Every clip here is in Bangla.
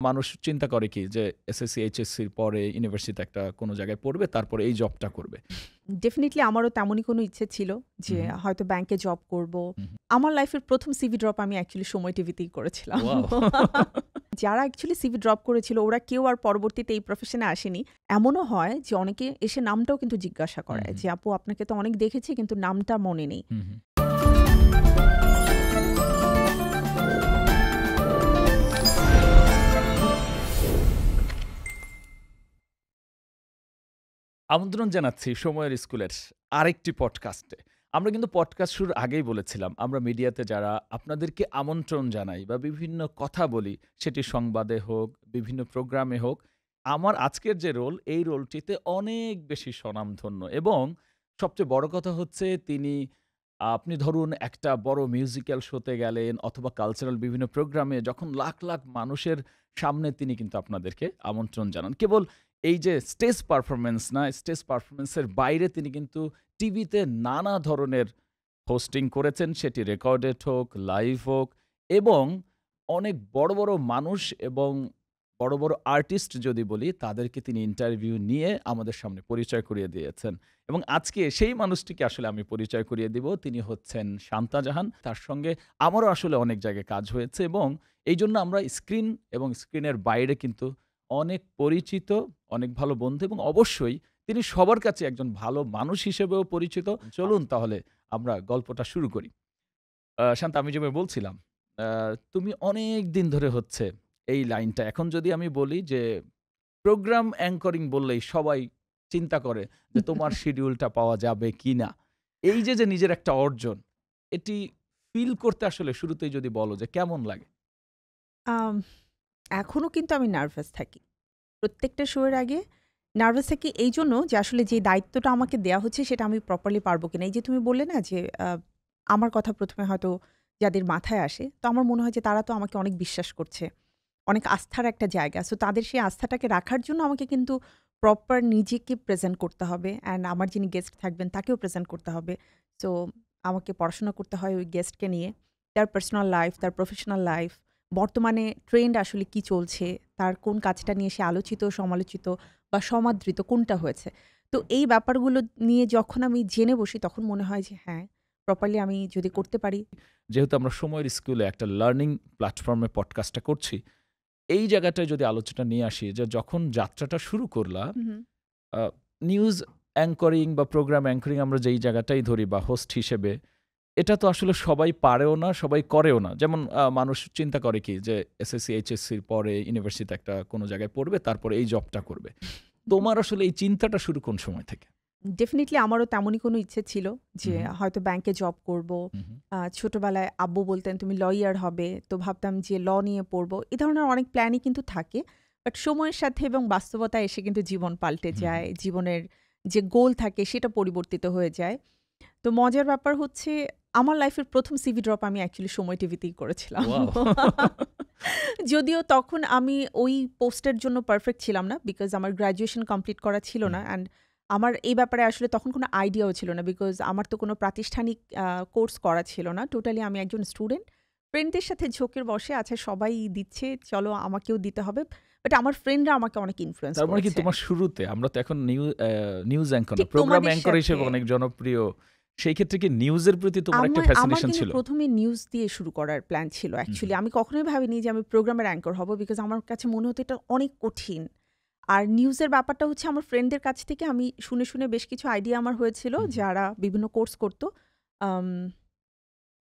মানুষ চিন্তা করে কি যে এসএসসি, এইচএসসির পরে ইউনিভার্সিটিতে একটা কোনো জায়গায় পড়বে, তারপরে এই জবটা করবে। ডেফিনিটলি আমারও তেমনই কোনো ইচ্ছে ছিল যে হুম, হুম। হয়তো ব্যাংকে জব করব। হুম, হুম। আমার লাইফের প্রথম সিভি ড্রপ আমি অ্যাকচুয়ালি সময় টিভিতেই করেছিলাম। ওয়াও! যারা অ্যাকচুয়ালি সিভি ড্রপ করেছিল ওরা কেউ আর পরবর্তীতে এই প্রফেশনে আসেনি। এমনও হয় যে অনেকে এসে নামটাও কিন্তু জিজ্ঞাসা হুম, করে হুম। যে আপু আপনাকে তো অনেক দেখেছি কিন্তু নামটা মনে নেই। হুম, হুম। আমন্ত্রণ জানাচ্ছি সময়ের স্কুলের আরেকটি পডকাস্টে। আমরা কিন্তু পডকাস্ট শুরুর আগেই বলেছিলাম, আমরা মিডিয়াতে যারা আপনাদেরকে আমন্ত্রণ জানাই বা বিভিন্ন কথা বলি, সেটি সংবাদে হোক, বিভিন্ন প্রোগ্রামে হোক, আমার আজকের যে রোল, এই রোলটিতে অনেক বেশি স্বনামধন্য এবং সবচেয়ে বড় কথা হচ্ছে তিনি আপনি ধরুন একটা বড় মিউজিক্যাল শোতে গেলেন অথবা কালচারাল বিভিন্ন প্রোগ্রামে যখন লাখ, লাখ মানুষের সামনে তিনি কিন্তু আপনাদেরকে আমন্ত্রণ জানান। কেবল এই যে স্টেজ পারফরম্যান্স না, স্টেজ পারফরম্যান্সের বাইরে তিনি কিন্তু টিভিতে নানা ধরনের হোস্টিং করেছেন, সেটি রেকর্ডেড হোক, লাইভ হোক এবং অনেক বড়, বড় মানুষ এবং বড়, বড় আর্টিস্ট যদি বলি, তাদেরকে তিনি ইন্টারভিউ নিয়ে আমাদের সামনে পরিচয় করিয়ে দিয়েছেন। এবং আজকে সেই মানুষটিকে আসলে আমি পরিচয় করিয়ে দিব। তিনি হচ্ছেন শান্তা জাহান। তার সঙ্গে আমারও আসলে অনেক জায়গায় কাজ হয়েছে এবং এইজন্য আমরা স্ক্রিন এবং স্ক্রিনের বাইরে কিন্তু অনেক পরিচিত, অনেক ভালো বন্ধু এবং অবশ্যই তিনি সবার কাছে একজন ভালো মানুষ হিসেবেও পরিচিত। চলুন তাহলে আমরা গল্পটা শুরু করি। শান্তা, আমি যেভাবে বলছিলাম, আ তুমি অনেক দিন ধরে হচ্ছে এই লাইনটা, এখন যদি আমি বলি যে প্রোগ্রাম অ্যাঙ্করিং বললেই সবাই চিন্তা করে যে তোমার শিডিউলটা পাওয়া যাবে কিনা? এই যে নিজের একটা অর্জন, এটি ফিল করতে আসলে শুরুতেই যদি বলো যে কেমন লাগে? আম এখনো কিন্তু আমি নার্ভাস থাকি। প্রত্যেকটা শো এর আগে নার্ভাস থাকি এইজন্য যে আসলে যে দায়িত্বটা আমাকে দেয়া হচ্ছে সেটা আমি প্রপারলি পারবো কিনা। এই যে তুমি বললে না যে আমার কথা ১ম এ হয়তো যাদের মাথায় আসে, তো আমার মনে হয় যে তারা তো আমাকে অনেক বিশ্বাস করছে। অনেক আস্থার একটা জায়গা। সো তাদের সেই আস্থাটাকে রাখার জন্য আমাকে কিন্তু প্রপার নিজেকে প্রেজেন্ট করতে হবে। অ্যান্ড আমার যিনি গেস্ট থাকবেন তাকেও প্রেজেন্ট করতে হবে। সো আমাকে পড়াশোনা করতে হয় ওই গেস্টকে নিয়ে। তার পার্সোনাল লাইফ, তার প্রফেশনাল লাইফ, বর্তমানে ট্রেন্ড আসলে কি চলছে, তার কোন কাজটা নিয়ে সে আলোচিত, সমালোচিত বা সমাদৃত কোনটা হয়েছে। তো এই ব্যাপারগুলো নিয়ে যখন আমি জেনে বসি তখন মনে হয় যে হ্যাঁ, প্রপারলি আমি যদি করতে পারি। যেহেতু আমরা সময়ের স্কুলে একটা লার্নিং প্ল্যাটফর্মে পডকাস্টটা করছি, এই জায়গাটায় যদি আলোচনা নিয়ে আসি যে যখন যাত্রাটা শুরু করলা, হু, হু। আ নিউজ অ্যাঙ্করিং বা প্রোগ্রাম অ্যাঙ্করিং আমরা যেই জায়গাটাই ধরি বা হোস্ট হিসেবে, এটা তো আসলে সবাই পারেও না, সবাই করেও না। যেমন মানুষ চিন্তা করে কি যে এসএসসি, এইচএসসির পরে ইউনিভার্সিটিতে একটা কোনো জায়গায় পড়বে, তারপরে এই জবটা করবে। তোমার আসলে এই চিন্তাটা শুরু কোন সময় থেকে? ডেফিনিটলি আমারও তেমনই কোনো ইচ্ছে ছিল হু, যে হু, হয়তো ব্যাংকে জব করব। হু, হু। ছোটবেলায় আব্বু বলতেন, "তুমি লইয়ার হবে।" তো ভাবতাম যে নিয়ে পড়ব। এ ধরনের অনেক প্ল্যানই কিন্তু থাকে। বাট সময়ের সাথে এবং বাস্তবতায় এসে কিন্তু জীবন পাল্টে হুম, হুম। যায়। জীবনের যে গোল থাকে সেটা পরিবর্তিত হয়ে যায়। তো মজার ব্যাপার হচ্ছে আমার লাইফের ১ম সিভি ড্রপ আমি অ্যাকচুয়ালি সময় টিভিতেই করেছিলাম। ওয়াও! যদিও তখন আমি ওই পোস্টের জন্য পারফেক্ট ছিলাম না। বিকজ আমার গ্র্যাজুয়েশন কমপ্লিট করা ছিল হুম, না। অ্যান্ড আমার এই ব্যাপারে আসলে তখন কোনো আইডিয়াও ছিল না। বিকজ আমার তো কোনো প্রাতিষ্ঠানিক কোর্স করা ছিল না। টোটালি আমি একজন স্টুডেন্ট। ফ্রেন্ডদের সাথে ঝোঁকের বশে আচ্ছা সবাই দিচ্ছে, চলো আমাকেও দিতে হবে। বাট আমার ফ্রেন্ডরা আমাকে অনেক ইনফ্লুয়েন্স তার মানে কি করেছে। তোমার শুরুতে, আমরা তো এখন নিউজ অ্যাঙ্কর না, ঠিক প্রোগ্রাম তোমাদের অ্যাঙ্কর সাথে হিসেবে অনেক জনপ্রিয়। সেই ক্ষেত্রে কি নিউজের প্রতি তোমার একটা আমার ফ্যাসিনেশন কিন্তু ছিল? ১ম এ নিউজ দিয়ে শুরু করার প্ল্যান ছিল হু, হু। অ্যাকচুয়ালি। আমি কখনোই ভাবিনি যে আমি প্রোগ্রামের অ্যাঙ্কর হব। বিকজ আমার কাছে মনে হতো এটা অনেক কঠিন। আর নিউজের ব্যাপারটা হচ্ছে আমার ফ্রেন্ডদের কাছ থেকে আমি শুনে, শুনে বেশ কিছু আইডিয়া আমার হয়েছিল হু, হু। যারা বিভিন্ন কোর্স করত। আম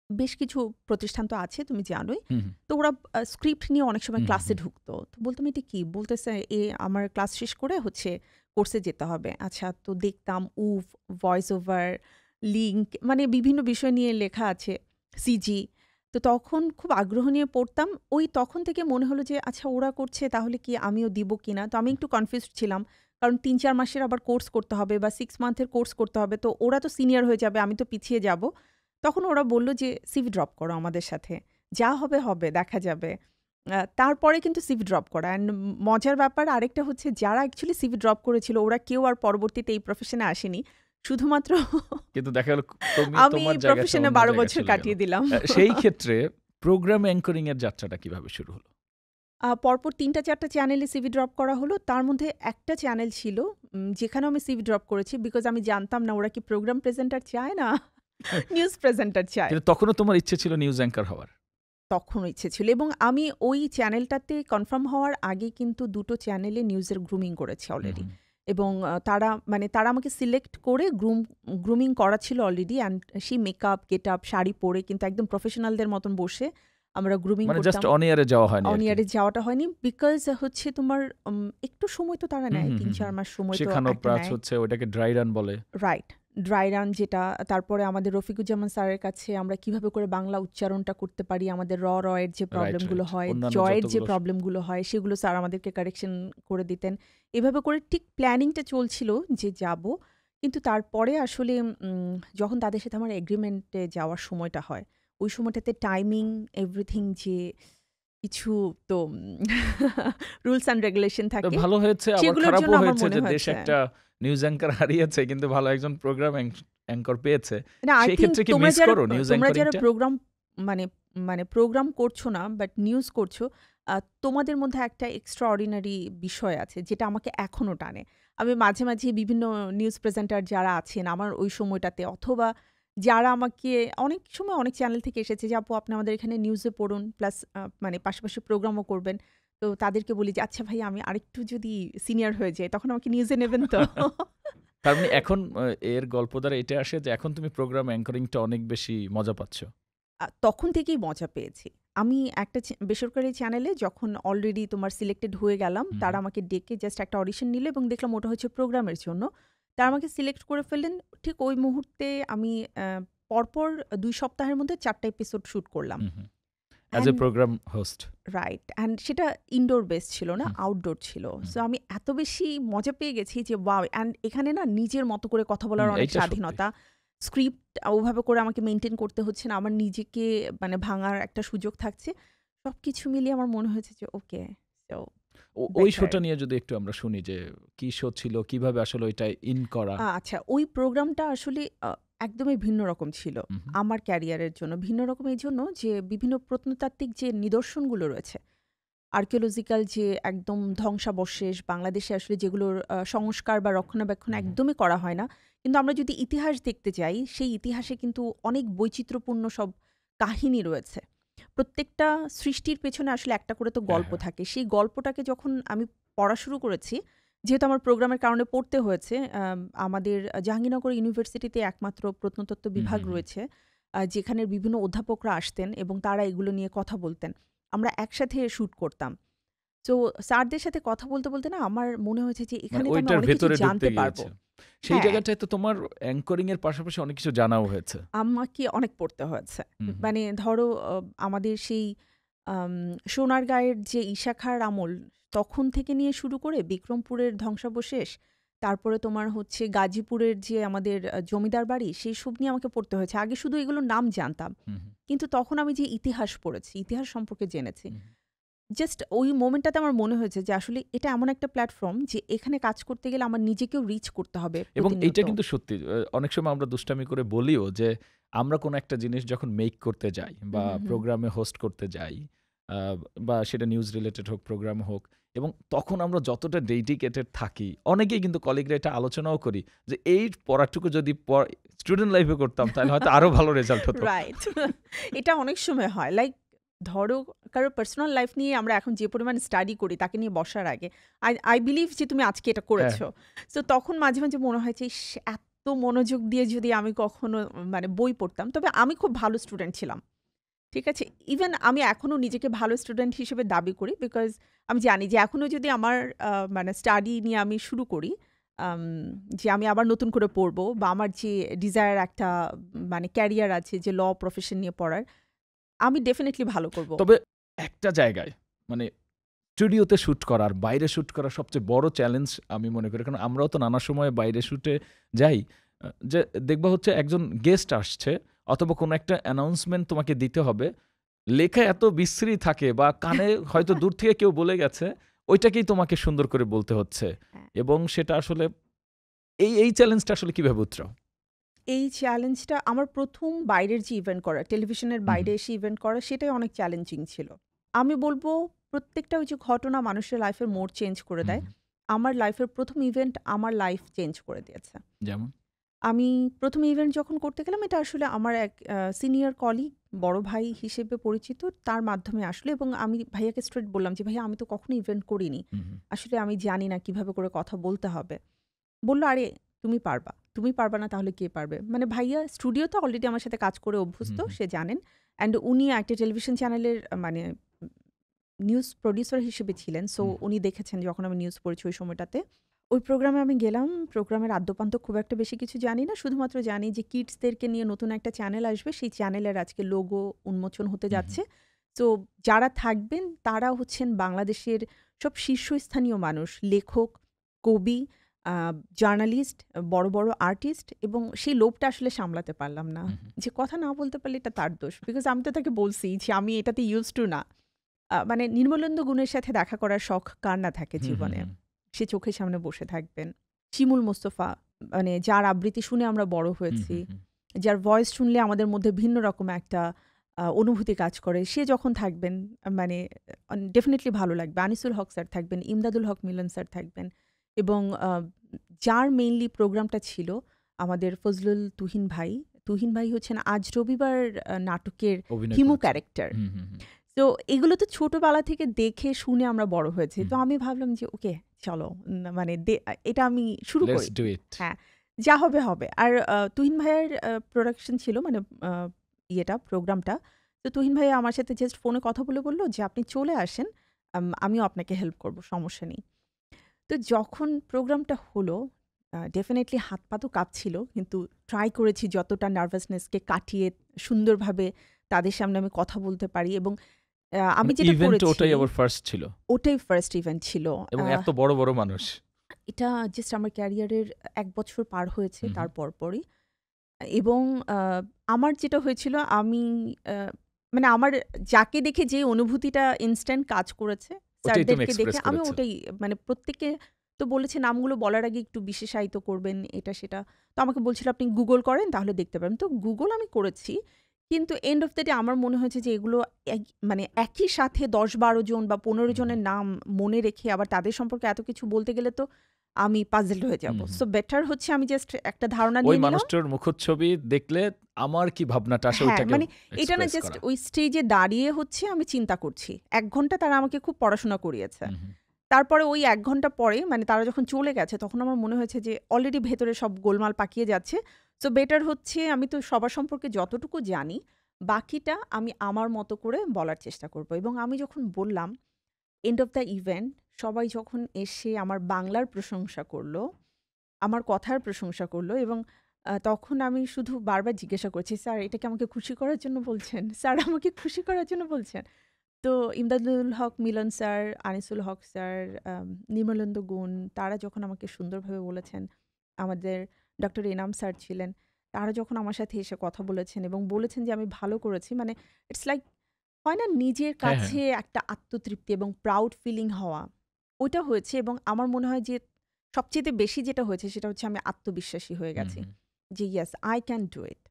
বেশ কিছু প্রতিষ্ঠান তো আছে তুমি জানোই। হু, হু। তো ওরা স্ক্রিপ্ট নিয়ে অনেক সময় হু, হু, ক্লাসে হু। ঢুকতো। তো বলতাম, "এটা কি?" বলতেছে, আমার ক্লাস শেষ করে হচ্ছে কোর্সে যেতে হবে।" আচ্ছা, তো দেখতাম উফ, ভয়েস ওভার, লিঙ্ক মানে বিভিন্ন বিষয় নিয়ে লেখা আছে, সিজি। তো তখন খুব আগ্রহ নিয়ে পড়তাম। ওই তখন থেকে মনে হলো যে আচ্ছা ওরা করছে তাহলে কি আমিও দিব কিনা? তো আমি একটু কনফিউজড ছিলাম। কারণ ৩-৪ মাসের আবার কোর্স করতে হবে বা 6 মান্থের কোর্স করতে হবে। তো ওরা তো সিনিয়র হয়ে যাবে, আমি তো পিছিয়ে যাব। তখন ওরা বলল যে, "সিভি ড্রপ করো আমাদের সাথে। যা হবে, হবে, দেখা যাবে।" তারপরে কিন্তু সিভি ড্রপ করা। অ্যান্ড মজার ব্যাপার আরেকটা হচ্ছে যারা অ্যাকচুয়ালি সিভি ড্রপ করেছিল ওরা কেউ আর পরবর্তীতে এই প্রফেশনে আসেনি। শুধুমাত্র কিন্তু দেখা গেল তুমি আমি তোমার এই জায়গাটা প্রফেশনে অন্য ১২ জায়গায় বছর চলে গেল। কাটিয়ে দিলাম। সেই ক্ষেত্রে প্রোগ্রাম অ্যাঙ্করিং এর যাত্রাটা কিভাবে শুরু হলো? পরপর ৩টা-৪টা চ্যানেলে সিভি ড্রপ করা হলো। তার মধ্যে একটা চ্যানেল ছিল যেখানেও আমি সিভি ড্রপ করেছি বিকজ আমি জানতাম না ওরা কি প্রোগ্রাম প্রেজেন্টার চায় না নিউজ প্রেজেন্টার চায়। কিন্তু তখনও তোমার ইচ্ছে ছিল নিউজ অ্যাঙ্কার হওয়ার। তখন ইচ্ছে ছিল এবং আমি ওই চ্যানেলটাতে কনফার্ম হওয়ার আগে কিন্তু ২টো চ্যানেলে নিউজের গ্রুমিং করেছি অলরেডি। হুম, এবং তারা আমাকে সিলেক্ট করে গ্রুমিং করা ছিল অলরেডি অ্যান্ড সেই মেকআপ, গেটআপ, শাড়ি পরে কিন্তু একদম প্রফেশনালদের মতন বসে আমরা গ্রুমিং মানে জাস্ট করতাম। অন এয়ারে যাওয়া হয়নি অন আর কি। ইয়ারে যাওয়াটা হয়নি বিকজ হচ্ছে তোমার একটু সময় তো তারা হুম, নেয়। হুম, হুম, ৩-৪ মাস সময় তো শেখানো একটা প্লাস নেয়। হচ্ছে ওটাকে ড্রাই রান বলে। রাইট। ড্রাই রান যেটা, তারপরে আমাদের রফিকুজ্জামান স্যারের কাছে আমরা কিভাবে করে বাংলা উচ্চারণটা করতে পারি, আমাদের এর যে রাইট, প্রবলেমগুলো রাইট। হয়, অন্যান্য জয়ের যে যতগুলো প্রবলেমগুলো হয় সেগুলো স্যার আমাদেরকে কারেকশন করে দিতেন। এভাবে করে ঠিক প্ল্যানিংটা চলছিল যে যাব। কিন্তু তারপরে আসলে যখন তাদের সাথে আমার এগ্রিমেন্টে যাওয়ার সময়টা হয়, ওই সময়টাতে টাইমিং এভরিথিং যে কিছু তো রুলস অ্যান্ড রেগুলেশন তো থাকে ভালো হয়েছে আবার সেগুলোর জন্য খারাপও আমার হয়েছে মনে যে দেশ হয়েছে একটা নিউজ অ্যাঙ্কার হারিয়েছে কিন্তু ভালো একজন প্রোগ্রাম অ্যাঙ্কর পেয়েছে। না, আই সেই থিংক ক্ষেত্রে কি তোমরা মিস যারা করো নিউজ তোমরা যারা অ্যাঙ্করিংটা? প্রোগ্রাম মানে মানে প্রোগ্রাম করছো না বাট নিউজ করছো, তোমাদের মধ্যে একটা এক্সট্রা অর্ডিনারি বিষয় আছে যেটা আমাকে এখনো টানে। আমি মাঝে মাঝে বিভিন্ন নিউজ প্রেজেন্টার যারা আছেন আমার ওই সময়টাতে, অথবা যারা আমাকে অনেক সময় অনেক চ্যানেল থেকে এসেছে যে আপু আপনি আমাদের এখানে নিউজে পড়ুন প্লাস মানে পাশাপাশি প্রোগ্রামও করবেন। তো তাদেরকে বলি যে আচ্ছা ভাই আমি আরেকটু যদি সিনিয়র হয়ে যাই তখন আমাকে নিউজে নেবেন তো? তার মানে এখন এর গল্প দ্বারা এটা আসে যে এখন তুমি প্রোগ্রাম অ্যাঙ্করিংটা অনেক বেশি মজা পাচ্ছ। তখন থেকেই মজা পেয়েছি। আমি একটা বেসরকারি চ্যানেলে যখন অলরেডি তোমার সিলেক্টেড হয়ে গেলাম, হুম, তারা হুম। আমাকে ডেকে জাস্ট একটা অডিশন নিল এবং দেখলাম ওটা হচ্ছে প্রোগ্রামের জন্য। তারা আমাকে সিলেক্ট করে ফেললেন। ঠিক ওই মুহূর্তে আমি পরপর ২ সপ্তাহের মধ্যে ৪ টা এপিসোড শুট করলাম। Hmm, hmm. As a and program host. Right, and সেটা ইনডোর বেস ছিল না, হুম, আউটডোর ছিল। হুম, সো আমি এত বেশি মজা পেয়ে গেছি যে ওয়াও! অ্যান্ড এখানে না নিজের মতো করে কথা বলার অনেক এইটা সত্যি। স্বাধীনতা। স্ক্রিপ্ট ওভাবে করে আমাকে মেইনটেইন করতে হচ্ছে না। আমার নিজেকে মানে ভাঙার একটা সুযোগ থাকছে। সবকিছু মিলিয়ে আমার মনে হয়েছে যে ওকে, সো ওই বেটার। শোটা নিয়ে যদি একটু আমরা শুনি যে কি শো ছিল, কিভাবে আসলে ওইটা ইন করা? আচ্ছা, ওই প্রোগ্রামটা আসলে একদমই ভিন্ন রকম ছিল। হুম, হুম, আমার ক্যারিয়ারের জন্য। ভিন্ন রকম এইজন্য যে বিভিন্ন প্রত্নতাত্ত্বিক যে নিদর্শনগুলো রয়েছে, আর্কিওলজিক্যাল যে একদম ধ্বংসাবশেষ বাংলাদেশে আসলে যেগুলোর সংস্কার বা রক্ষণাবেক্ষণ হুম, হুম। একদমই করা হয় না। কিন্তু আমরা যদি ইতিহাস দেখতে যাই, সেই ইতিহাসে কিন্তু অনেক বৈচিত্র্যপূর্ণ সব কাহিনী রয়েছে। প্রত্যেকটা সৃষ্টির পেছনে আসলে একটা করে তো হ্যাঁ, গল্প হ্যাঁ। থাকে। সেই গল্পটাকে যখন আমি পড়া শুরু করেছি, যেহেতু আমার প্রোগ্রামের কারণে পড়তে হয়েছে, আমাদের জাহাঙ্গীরনগর ইউনিভার্সিটিতে একমাত্র প্রত্নতত্ত্ব হুম, বিভাগ হুম, হুম। রয়েছে, যেখানে বিভিন্ন অধ্যাপকরা আসতেন এবং তারা এগুলো নিয়ে কথা বলতেন। আমরা একসাথে শুট করতাম। তো স্যারদের সাথে কথা বলতে, বলতে না আমার মনে হয়েছে যে মানে এখানে তো আমরা ওইটার অনেক কিছু ভেতরে ঢুকতে জানতে পারবো। গিয়েছে। সেই হ্যাঁ, জায়গাটায় তো তোমার অ্যাঙ্করিং এর পাশাপাশি অনেক কিছু জানাও হয়েছে। আমাকে অনেক পড়তে হয়েছে। হুম, হুম, মানে ধরো আমাদের সেই আম সোনারগাঁয়ের যে ঈশা আমল, তখন থেকে নিয়ে শুরু করে বিক্রমপুরের ধ্বংসাবশেষ, তারপরে তোমার হচ্ছে গাজীপুরের যে আমাদের জমিদার বাড়ি, সেইসব নিয়ে আমাকে পড়তে হয়েছে। আগে শুধু এগুলোর নাম জানতাম। হুম, হুম, কিন্তু তখন আমি যে ইতিহাস পড়েছি, ইতিহাস সম্পর্কে জেনেছি। হুম। জাস্ট ওই মোমেন্টটাতে আমার মনে হয়েছে যে আসলে এটা এমন একটা প্ল্যাটফর্ম যে এখানে কাজ করতে গেলে আমার নিজেকেও রিচ করতে হবে এবং এইটা প্রতিনিয়ত। কিন্তু সত্যি। অনেক সময় আমরা দুষ্টামি করে বলিও যে আমরা কোনো একটা জিনিস যখন মেক করতে যাই হুম, বা হুম, হুম। প্রোগ্রামে হোস্ট করতে যাই, আ বা সেটা নিউজ রিলেটেড হোক, প্রোগ্রাম হোক, এবং তখন আমরা যতটা ডেডিকেটেড থাকি, অনেকেই কিন্তু কলিগরা এটা আলোচনাও করি যে এই পড়াটুকু যদি স্টুডেন্ট লাইফে করতাম তাহলে হয়তো আরো ভালো রেজাল্ট হতো। রাইট। এটা অনেক সময় হয়। লাইক ধরো কারো পার্সোনাল লাইফ নিয়ে আমরা এখন যে পরিমাণ স্টাডি করি তাকে নিয়ে বসার আগে আই আই বিলিভ যে তুমি আজকে এটা হ্যাঁ, করেছো। সো তখন মাঝে, মাঝে মনে হয় যে ইস! এত মনোযোগ দিয়ে যদি আমি কখনো মানে বই পড়তাম। তবে আমি খুব ভালো স্টুডেন্ট ছিলাম। ঠিক আছে? ইভেন আমি এখনো নিজেকে ভালো স্টুডেন্ট হিসেবে দাবি করি। বিকজ আমি জানি যে এখনো যদি আমার মানে স্টাডি নিয়ে আমি শুরু করি, আম যে আমি আবার নতুন করে পড়বো বা আমার যে ডিজায়ার একটা মানে ক্যারিয়ার আছে যে প্রফেশন নিয়ে পড়ার, আমি ডেফিনিটলি ভালো করব। তবে একটা জায়গায় মানে স্টুডিওতে শুট করা আর বাইরে শুট করা সবচেয়ে বড় চ্যালেঞ্জ আমি মনে করি। কারণ আমরাও তো নানা সময় বাইরে শুটে যাই। যে দেখবা হচ্ছে একজন গেস্ট আসছে অথবা কোনো একটা অ্যানাউন্সমেন্ট তোমাকে দিতে হবে। লেখা এত বিশ্রী থাকে বা কানে হয়তো দূর থেকে কেউ বলে গেছে, ওইটাকেই তোমাকে সুন্দর করে বলতে হচ্ছে। হ্যাঁ। এবং সেটা আসলে এই চ্যালেঞ্জটা আসলে কিভাবে উতরাও? এই চ্যালেঞ্জটা আমার ১ম বাইরের যে ইভেন্ট করা, টেলিভিশনের হুম, হুম। বাইরে এসে ইভেন্ট করা সেটাই অনেক চ্যালেঞ্জিং ছিল। আমি বলব প্রত্যেকটা ওই যে ঘটনা মানুষের লাইফের মোড় চেঞ্জ করে হুম, দেয়। হুম। আমার লাইফের ১ম ইভেন্ট আমার লাইফ চেঞ্জ করে দিয়েছে। যেমন? আমি ১ম ইভেন্ট যখন করতে গেলাম এটা আসলে আমার এক সিনিয়র কলিগ, বড় ভাই হিসেবে পরিচিত, তার মাধ্যমে আসলো এবং আমি ভাইয়াকে স্ট্রেইট বললাম যে, "ভাইয়া আমি তো কখনো ইভেন্ট করিনি। হুম, হুম। আসলে আমি জানি না কিভাবে করে কথা বলতে হবে।" বলল, "আরে তুমি পারবা। তুমি পারবা না তাহলে কে পারবে?" মানে ভাইয়া স্টুডিওতে অলরেডি আমার সাথে কাজ করে অভ্যস্ত, হুম, হুম। সে জানেন। অ্যান্ড উনি একটা টেলিভিশন চ্যানেলের মানে নিউজ প্রোডিউসার হিসেবে ছিলেন। সো হুম। উনি দেখেছেন যখন আমি নিউজ পড়েছি ওই সময়টাতে। ওই প্রোগ্রামে আমি গেলাম। প্রোগ্রামের আদ্যোপান্ত খুব একটা বেশি কিছু জানি না। শুধুমাত্র জানি যে কিডসদেরকে নিয়ে নতুন একটা চ্যানেল আসবে। সেই চ্যানেলের আজকে লোগো উন্মোচন হতে হুম, হুম। যাচ্ছে। তো যারা থাকবেন তারা হচ্ছেন বাংলাদেশের সব শীর্ষস্থানীয় মানুষ। লেখক, কবি, আ জার্নালিস্ট, বড়, বড় আর্টিস্ট এবং সেই লোভটা আসলে সামলাতে পারলাম না। হুম, হুম। যে কথা না বলতে পারলে এটা তার দোষ। বিকজ আমি তো তাকে বলছি যে আমি এটাতে used to না। মানে নির্মলেন্দু গুণের সাথে দেখা করার শখ কার না থাকে হুম, হুম, জীবনে? হুম। সে চোখের সামনে বসে থাকবেন। শিমুল মোস্তফা, মানে যার আবৃত্তি শুনে আমরা বড় হুম, হয়েছি, হুম, হুম। যার ভয়েস শুনলে আমাদের মধ্যে ভিন্ন রকম একটা অনুভূতি কাজ করে। সে যখন থাকবেন মানে ডেফিনিটলি ভালো লাগবে। আনিসুল হক স্যার থাকবেন, ইমদাদুল হক মিলন স্যার থাকবেন এবং যার মেইনলি প্রোগ্রামটা ছিল আমাদের ফজলুল তুহিন ভাই। তুহিন ভাই হচ্ছেন আজ রবিবার নাটকের অভিনয় হিমু করেছেন। ক্যারেক্টার। হুম, হুম, হুম। তো এগুলো তো ছোটবেলা থেকে দেখে শুনে আমরা বড় হয়েছি। হুম, তো আমি ভাবলাম যে ওকে চলো মানে এটা আমি শুরু লেটস করি। Do it. হ্যাঁ, যা হবে, হবে। আর তুহিন ভাইয়ার প্রোডাকশন ছিল মানে আ প্রোগ্রামটা। তো তুহিন ভাইয়া আমার সাথে জাস্ট ফোনে কথা বলে বলল যে, "আপনি চলে আসেন। আমিও আপনাকে হেল্প করব, সমস্যা নেই।" তো যখন প্রোগ্রামটা হলো ডেফিনিটলি হাত পা তো কাঁপছিল। কিন্তু ট্রাই করেছি যতটা নার্ভাসনেসকে কাটিয়ে সুন্দরভাবে তাদের সামনে আমি কথা বলতে পারি এবং আমি মানে যেটা ইভেন্টে করেছি ওটাই আবার ফার্স্ট ছিল ওটাই ফার্স্ট ইভেন্ট ছিল। এবং আহ এত বড়, বড় মানুষ। এটা জাস্ট আমার ক্যারিয়ারের ১ বছর পার হয়েছে হুম, হুম। তার পরপরই। এবং আ আমার যেটা হয়েছিল আমি আ মানে আমার যাকে দেখে যে অনুভূতিটা ইনস্ট্যান্ট কাজ করেছে, ওটাই তুমি স্যারদেরকে দেখে এক্সপ্রেস আমি করেছো। ওটাই মানে প্রত্যেককে তো বলেছে নামগুলো বলার আগে একটু বিশেষায়িত করবেন এটা সেটা। তো আমাকে বলছিল আপনি গুগল করেন তাহলে দেখতে পারবেন। তো গুগল আমি করেছি। কিন্তু এন্ড অফ দ্যা ডে আমার মনে হয়েছে যে এগুলো মানে একই সাথে ১০-১২ জন বা ১৫ হুম, হুম। জনের নাম মনে রেখে আবার তাদের সম্পর্কে এত কিছু বলতে গেলে তো আমি পাজলড হয়ে যাব। হুম, হুম। সো বেটার হচ্ছে আমি জাস্ট একটা ধারণা ওই নিয়ে নিলাম। মানুষটার মুখচ্ছবি দেখলে আমার কি ভাবনাটা আসে হ্যাঁ, ওইটাকে মানে এটা না এক্সপ্রেস জাস্ট করা। ওই স্টেজে দাঁড়িয়ে হচ্ছে আমি চিন্তা করছি। ১ ঘন্টা তারা আমাকে খুব পড়াশোনা করিয়েছে। হুম, হুম। তারপরে ওই ১ ঘন্টা পরে মানে তারা যখন চলে গেছে তখন আমার মনে হয়েছে যে অলরেডি ভেতরে সব গোলমাল পাকিয়ে যাচ্ছে। সো বেটার হচ্ছে আমি তো সবার সম্পর্কে যতটুকু জানি, বাকিটা আমি আমার মতো করে বলার চেষ্টা করব। এবং আমি যখন বললাম, এন্ড অফ দ্য ইভেন্ট সবাই যখন এসে আমার বাংলার প্রশংসা করল, আমার কথার প্রশংসা করল এবং তখন আমি শুধু বারবার জিজ্ঞাসা করছি, "স্যার এটা কি আমাকে খুশি করার জন্য বলছেন? স্যার আমাকে খুশি করার জন্য বলছেন?" তো ইমদাদুল হক মিলন স্যার, আনিসুল হক স্যার, নির্মলেন্দু গুণ তারা যখন আমাকে সুন্দরভাবে বলেছেন, আমাদের ডক্টর এনাম স্যার ছিলেন। তারা যখন আমার সাথে এসে কথা বলেছেন এবং বলেছেন যে আমি ভালো করেছি মানে ইটস লাইক হয় না নিজের হ্যাঁ, হ্যাঁ। কাছে একটা আত্মতৃপ্তি এবং প্রাউড ফিলিং হওয়া। ওইটা হয়েছে এবং আমার মনে হয় যে সবচাইতে বেশি যেটা হয়েছে সেটা হচ্ছে আমি আত্মবিশ্বাসী হয়ে হুম, গেছি। হুম। যে yes I can do it.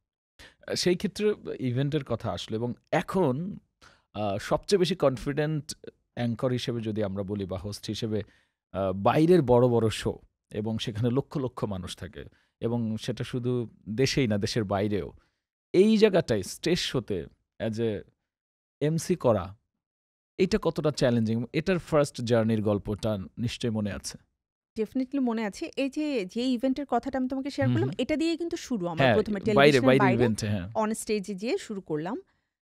সেই ক্ষেত্রে ইভেন্টের কথা আসলো এবং এখন সবচেয়ে বেশি কনফিডেন্ট অ্যাঙ্কর হিসেবে যদি আমরা বলি বা হোস্ট হিসেবে বাইরের বড়, বড় শো এবং সেখানে লক্ষ, লক্ষ মানুষ থাকে এবং সেটা শুধু দেশেই না দেশের বাইরেও। এই জায়গাটায় স্টেজ শোতে অ্যাজ এ এমসি করা এইটা কতটা চ্যালেঞ্জিং? এটার ফার্স্ট জার্নির গল্পটা নিশ্চয়ই মনে আছে। ডেফিনিটলি মনে আছে। এই যে ইভেন্টের কথাটা আমি তোমাকে শেয়ার হুম, করলাম, হুম। এটা দিয়েই কিন্তু শুরু আমার হ্যাঁ, ১ম এ বাইরে টেলিভিশনের বাইরের বাইরে ইভেন্টে হ্যাঁ। অন স্টেজে যেয়ে শুরু করলাম।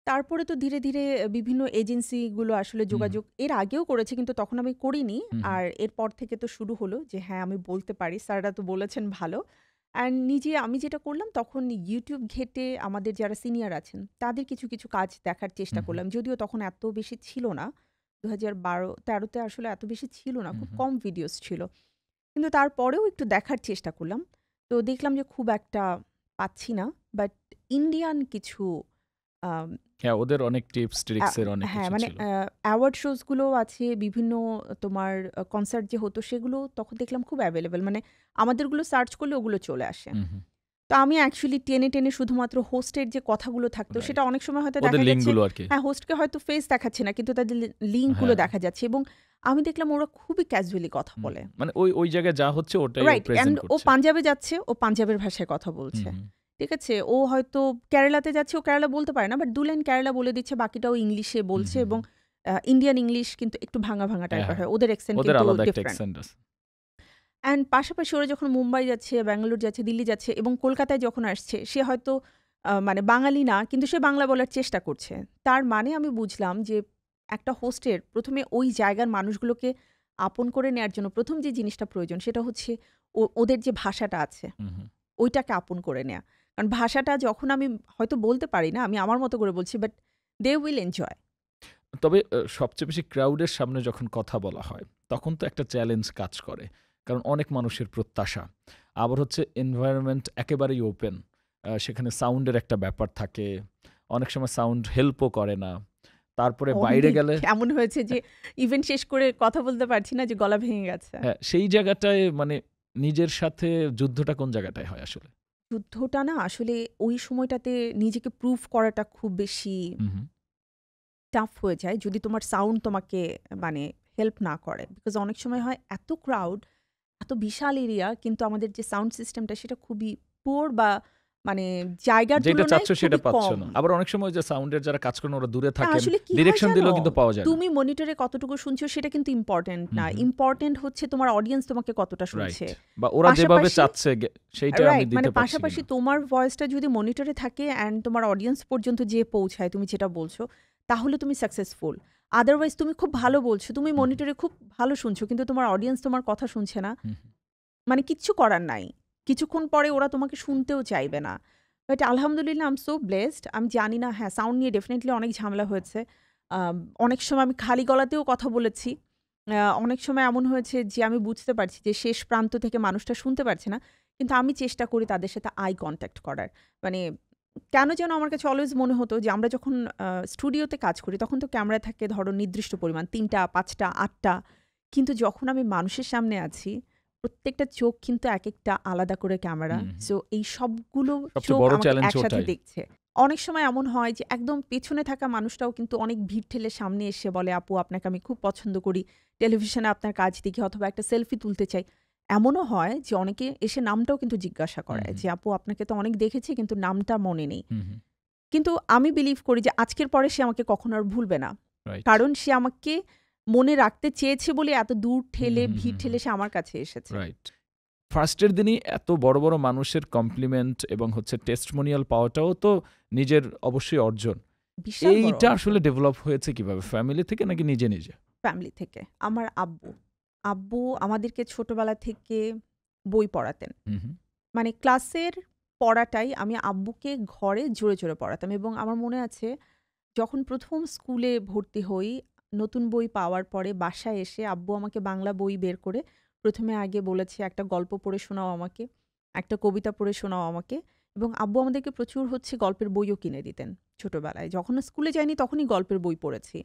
তারপরে তো ধীরে, ধীরে বিভিন্ন এজেন্সিগুলো আসলে হুম, হুম। যোগাযোগ এর আগেও করেছি কিন্তু তখন আমি করিনি। হুম, হুম। আর এরপর থেকে তো শুরু হলো যে হ্যাঁ, আমি বলতে পারি। স্যাররা তো বলেছেন ভালো। অ্যান্ড নিজে আমি যেটা করলাম তখন YouTube ঘেঁটে আমাদের যারা সিনিয়র আছেন তাদের কিছু, কিছু কাজ দেখার চেষ্টা হুম, হুম। করলাম। যদিও তখন এত বেশি ছিল না। ২০১২-১৩ তে আসলে এত বেশি ছিল না। হুম, খুব হুম। কম ভিডিওস ছিল। কিন্তু তারপরেও একটু দেখার চেষ্টা করলাম। তো দেখলাম যে খুব একটা পাচ্ছি না। বাট ইন্ডিয়ান কিছু আম হ্যাঁ, ওদের অনেক টিপস আ ট্রিকস এর অনেক হ্যাঁ, কিছু মানে ছিল। অ্যাওয়ার্ড শোজ গুলোও আছে। বিভিন্ন তোমার কনসার্ট যে হতো সেগুলো তখন দেখলাম খুব এভেইলেবল। মানে আমাদেরগুলো সার্চ করলে ওগুলো চলে আসে। হুম, হুম। তো আমি অ্যাকচুয়ালি টেনে টেনে শুধুমাত্র হোস্টের যে কথাগুলো থাকতো রাইট। সেটা অনেক সময় হয়তো ওদের দেখা যাচ্ছে লিঙ্কগুলো আর কি। হ্যাঁ হোস্টকে হয়তো ফেস দেখাচ্ছে না কিন্তু তাদের লিঙ্কগুলো হ্যাঁ। দেখা যাচ্ছে এবং আমি দেখলাম ওরা খুবই ক্যাজুয়ালি কথা হুম, বলে। মানে ওই জায়গায় যা হচ্ছে ওটাই ও রাইট অ্যান্ড প্রেজেন্ট ও করছে। পাঞ্জাবে যাচ্ছে ও পাঞ্জাবের ভাষায় কথা হুম, বলছে। হুম। ঠিক আছে? ও হয়তো কেরালাতে যাচ্ছে ও কেরালা বলতে পারে না বাট ২ লাইন কেরালা বলে দিচ্ছে বাকিটাও ইংলিশে হুম, বলছে হুম, এবং হুম। ইন্ডিয়ান ইংলিশ কিন্তু একটু ভাঙা হ্যাঁ, টাইপের হ্যাঁ। হয়। ওদের অ্যাকসেন্ট ওদের কিন্তু আলাদা একটা ডিফারেন্ট। অ্যাকসেন্ট আছে। অ্যান্ড পাশাপাশি ওরা যখন মুম্বাই যাচ্ছে, ব্যাঙ্গালোর যাচ্ছে, দিল্লি যাচ্ছে এবং কলকাতায় যখন আসছে সে হয়তো মানে বাঙালি না কিন্তু সে বাংলা বলার চেষ্টা করছে। তার মানে আমি বুঝলাম যে একটা হোস্টের ১ম এ ওই জায়গার মানুষগুলোকে আপন করে নেয়ার জন্য ১ম যে জিনিসটা প্রয়োজন সেটা হচ্ছে ওদের যে ভাষাটা আছে হুম, হুম। ওইটাকে আপন করে নেয়া। কারণ ভাষাটা যখন আমি হয়তো বলতে পারি না, আমি আমার মতো করে বলছি বাট দে উইল এনজয়। তবে সবচেয়ে বেশি ক্রাউডের সামনে যখন কথা বলা হয়, তখন তো একটা চ্যালেঞ্জ কাজ করে। কারণ অনেক মানুষের প্রত্যাশা। আবার হচ্ছে এনভায়রনমেন্ট একেবারেই ওপেন। সেখানে সাউন্ডের একটা ব্যাপার থাকে। অনেক সময় সাউন্ড হেল্পও করে না। তারপরে বাইরে অনেক গেলে এমন হয়েছে যে ইভেন্ট শেষ করে কথা বলতে পারছি না যে গলা ভেঙে গেছে। হ্যাঁ, সেই জায়গাটায় মানে নিজের সাথে যুদ্ধটা কোন জায়গাটায় হয় আসলে? যুদ্ধটা না আসলে ওই সময়টাতে নিজেকে প্রুভ করাটা খুব বেশি হুম, হুম। টাফ হয়ে যায় যদি তোমার সাউন্ড তোমাকে মানে হেল্প না করে। বিকজ অনেক সময় হয় এত ক্রাউড, এত বিশাল এরিয়া কিন্তু আমাদের যে সাউন্ড সিস্টেমটা সেটা খুবই পুয়ার বা মানে জায়গার যেটা তুলনায় চাচ্ছ সেটা খুবই পাচ্ছ কম। না। আবার অনেক সময় যে সাউন্ডের যারা কাজ করেন ওরা দূরে না থাকেন। আসলে কি হয় ডিরেকশন জানো? দিলেও কিন্তু পাওয়া যায় না। তুমি মনিটরে কতটুকু শুনছো সেটা কিন্তু ইম্পোর্টেন্ট হুম, না। হুম। ইম্পোর্টেন্ট হচ্ছে তোমার অডিয়েন্স তোমাকে কতটা রাইট। শুনছে। বা ওরা যেভাবে পাশাপাশি চাচ্ছে সেইটা আমি রাইট মানে দিতে পারছি পাশাপাশি কিনা। তোমার ভয়েসটা যদি মনিটরে থাকে অ্যান্ড তোমার অডিয়েন্স পর্যন্ত যেয়ে পৌঁছায় তুমি যেটা বলছো, তাহলে তুমি সাকসেসফুল। আদারওয়াইজ তুমি খুব ভালো বলছো, তুমি হুম, হুম। মনিটরে খুব ভালো শুনছো কিন্তু তোমার অডিয়েন্স তোমার কথা শুনছে না। হুম, হুম। মানে কিচ্ছু করার নাই। কিছুক্ষণ পরে ওরা তোমাকে শুনতেও চাইবে না। বাট আলহামদুলিল্লাহ আই এম সো ব্লেসড। আমি জানি না হ্যাঁ, সাউন্ড নিয়ে ডেফিনিটলি অনেক ঝামেলা হয়েছে। অনেক সময় আমি খালি গলাতেও কথা বলেছি। অনেক সময় এমন হয়েছে যে আমি বুঝতে পারছি যে শেষ প্রান্ত থেকে মানুষটা শুনতে পারছে না। কিন্তু আমি চেষ্টা করি তাদের সাথে আই কনট্যাক্ট করার। মানে কেন যেন আমার কাছে অলওয়েজ মনে হতো যে আমরা যখন স্টুডিওতে কাজ করি তখন তো ক্যামেরা থাকে ধরো নির্দিষ্ট পরিমাণ ৩ টা, ৫ টা, ৮ টা। কিন্তু যখন আমি মানুষের সামনে আছি প্রত্যেকটা চোখ কিন্তু একেকটা আলাদা করে ক্যামেরা। হুম, হুম। সো এই সবগুলো সবচেয়ে চোখ বড় আমাকে চ্যালেঞ্জ একসাথে ওটাই। দেখছে। অনেক সময় এমন হয় যে একদম পেছনে থাকা মানুষটাও কিন্তু অনেক ভিড় ঠেলে সামনে এসে বলে, "আপু আপনাকে আমি খুব পছন্দ করি। টেলিভিশনে আপনার কাজ দেখি অথবা একটা সেলফি তুলতে চাই।" এমনও হয় যে অনেকে এসে নামটাও কিন্তু জিজ্ঞাসা হুম, করে হুম। যে, "আপু আপনাকে তো অনেক দেখেছি কিন্তু নামটা মনে নেই।" হুম, হুম। কিন্তু আমি বিলিভ করি যে আজকের পরে সে আমাকে কখনো আর ভুলবে না। রাইট। কারণ সে আমাকে মনে রাখতে চেয়েছে বলে এত দূর হুম, ঠেলে, হুম, ভিড় হুম, ঠেলে হুম। সে আমার কাছে এসেছে। রাইট। ফার্স্টের দিনই এত বড়, বড় মানুষের কমপ্লিমেন্ট এবং হচ্ছে টেস্টিমোনিয়াল পাওয়াটাও তো নিজের অবশ্যই অর্জন। বিশাল বড় এইটা আসলে অর্জন। ডেভেলপ হয়েছে কিভাবে? ফ্যামিলি থেকে নাকি নিজে, নিজে? ফ্যামিলি থেকে। আমার আব্বু। আব্বু আমাদেরকে ছোটবেলা থেকে বই পড়াতেন। হুম, হুম। মানে ক্লাসের পড়াটাই আমি আব্বুকে ঘরে জোরে, জোরে পড়াতাম এবং আমার মনে আছে যখন ১ম স্কুলে ভর্তি হই, নতুন বই পাওয়ার পরে বাসায় এসে আব্বু আমাকে বাংলা বই বের করে ১ম এ আগে বলেছে, "একটা গল্প পড়ে শোনাও আমাকে, একটা কবিতা পড়ে শোনাও আমাকে" এবং আব্বু আমাদেরকে প্রচুর হচ্ছে গল্পের বইও কিনে দিতেন ছোটবেলায়। যখন স্কুলে যাইনি তখনই গল্পের বই পড়েছি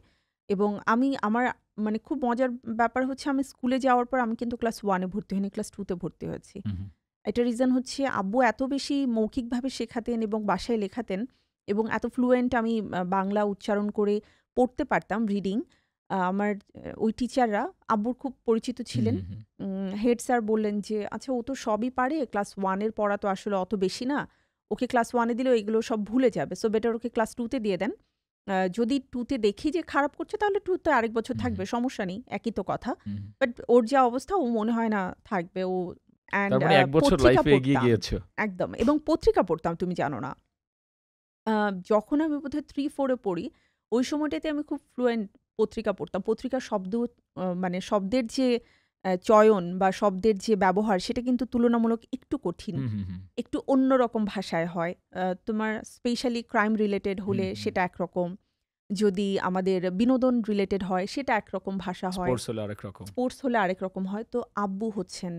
এবং আমি আমার মানে খুব মজার ব্যাপার হচ্ছে আমি স্কুলে যাওয়ার পর আমি কিন্তু ক্লাস 1 এ ভর্তি হইনি, ক্লাস 2 তে ভর্তি হয়েছি। হুম, হুম। এটার রিজন হচ্ছে আব্বু এত বেশি মৌখিকভাবে শেখাতেন এবং বাসায় লেখাতেন এবং এত ফ্লুয়েন্ট আমি বাংলা উচ্চারণ করে পড়তে পারতাম রিডিং। আমার ওই টিচাররা আব্বুর খুব পরিচিত হুম, ছিলেন। হুম, হুম। হেড স্যার বললেন যে, "আচ্ছা ও তো সবই পারে, ক্লাস 1 এর পড়া তো আসলে অত বেশি না। ওকে ক্লাস 1 এ দিলেও এগুলো সব ভুলে যাবে। সো বেটার ওকে ক্লাস 2 তে দিয়ে দেন। যদি 2 তে দেখি যে খারাপ করছে তাহলে 2 তে আরেক বছর হুম, থাকবে, হুম। সমস্যা নেই, একই তো কথা। হুম, হুম। বাট ওর যা অবস্থা ও মনে হয় না থাকবে। ও অ্যান্ড তার মানে ১ বছর পত্রিকা লাইফে এগিয়ে পড়তাম। গিয়েছো। একদম এবং পত্রিকা পড়তাম তুমি জানো না। আ যখন আমি বোধহয় 3-4 এ পড়ি, ওই সময়টাতে আমি খুব ফ্লুয়েন্ট পত্রিকা পড়তাম। পত্রিকার শব্দ মানে শব্দের যে চয়ন বা শব্দের যে ব্যবহার সেটা কিন্তু তুলনামূলক একটু কঠিন। হুম, হুম, হুম। একটু অন্যরকম ভাষায় হয়। তোমার স্পেশালি ক্রাইম রিলেটেড হুম, হলে হুম। সেটা একরকম। যদি আমাদের বিনোদন রিলেটেড হয় সেটা একরকম ভাষা হয়। স্পোর্টস হলে আরেক রকম। স্পোর্টস হলে আরেক রকম হয়। তো আব্বু হচ্ছেন,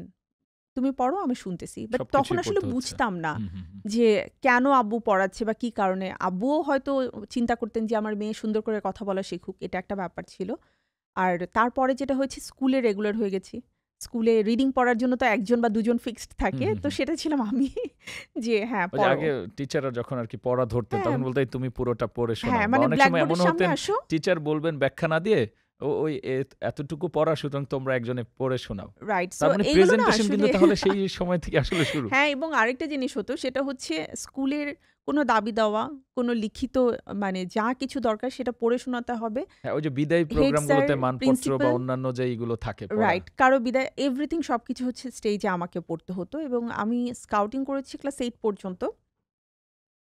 "তুমি পড়ো আমি শুনতেছি।" বাট তখন সবকিছুই আসলে পড়তে হচ্ছে। বুঝতাম না হুম, হুম, হুম। যে কেন আব্বু পড়াচ্ছে বা কি কারণে। আব্বুও হয়তো চিন্তা করতেন যে আমার মেয়ে সুন্দর করে কথা বলা শিখুক। এটা একটা ব্যাপার ছিল। আর তারপরে যেটা হয়েছে স্কুলে রেগুলার হয়ে গেছি। স্কুলে রিডিং পড়ার জন্য তো একজন বা দুজন ফিক্সড হুম, থাকে। হুম, তো হুম। সেটা ছিলাম আমি যে হ্যাঁ, ওই যে পড়ো। আগে টিচাররা যখন আরকি পড়া ধরতেন হ্যাঁ, তখন বলতেন, "এই তুমি পুরোটা পড়ে হ্যাঁ, শোনাও।" বা মানে অনেক সময় ব্ল্যাকবোর্ডের এমনও সামনে হতেন আসো। টিচার বলবেন ব্যাখ্যা না দিয়ে, ওই এতটুকু পড়া সুতরাং তোমরা একজনে পড়ে শোনাও। রাইট। সো তার মানে এইগুলো না প্রেজেন্টেশন আসলে কিন্তু তাহলে সেই সময় থেকে আসলে শুরু। হ্যাঁ, এবং আরেকটা জিনিস হতো সেটা হচ্ছে স্কুলের কোনো দাবি-দাওয়া, কোনো লিখিত মানে যা কিছু দরকার সেটা পড়ে শোনাতে হবে। হ্যাঁ, ওই যে বিদায়ী হেড স্যার, প্রোগ্রামগুলোতে মানপত্র বা প্রিন্সিপাল, অন্যান্য যে এইগুলো থাকে পড়া। রাইট। কারো বিদায় এভরিথিং সবকিছু হচ্ছে স্টেজে আমাকে পড়তে হতো এবং আমি স্কাউটিং করেছি ক্লাস 8 পর্যন্ত।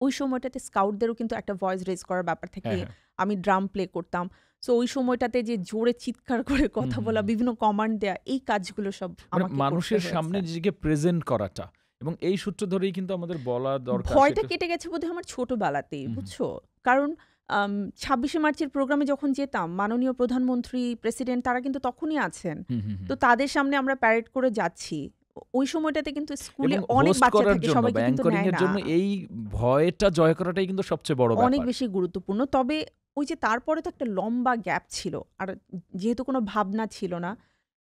ওই সময়টাতে স্কাউটদেরও কিন্তু একটা ভয়েস রেজ করার ব্যাপার থাকে। হ্যাঁ, হ্যাঁ। আমি ড্রাম প্লে করতাম। সো ওই সময়টাতে যে জোরে চিৎকার করে হুম, কথা হুম, বলা, হুম। বিভিন্ন কমান্ড দেয়া, এই কাজগুলো সব মানে আমাকে করতে মানুষের সামনে হয়েছে। নিজেকে প্রেজেন্ট করাটা এবং এই সূত্র ধরেই কিন্তু আমাদের বলা দরকার ভয়টা সেটা। কেটে গেছে বোধহয় আমার ছোটবেলাতেই, হুম, হুম। বুঝছো? কারণ ২৬শে মার্চের প্রোগ্রামে যখন যেতাম, মাননীয় প্রধানমন্ত্রী, প্রেসিডেন্ট তারা কিন্তু তখনই আছেন। হুম, হুম, তো হুম। তাদের সামনে আমরা প্যারেড করে যাচ্ছি। ওই সময়টাতে কিন্তু স্কুলে এবং অনেক হোস্ট বাচ্চা করার থাকে, জন্য বা সবাইকে কিন্তু অ্যাঙ্করিং নেয় এর না। জন্য এই ভয়টা জয় করাটাই কিন্তু সবচেয়ে বড় অনেক ব্যাপার। বেশি গুরুত্বপূর্ণ। তবে ওই যে তারপরে তো একটা লম্বা গ্যাপ ছিল। আর যেহেতু কোনো ভাবনা ছিল না।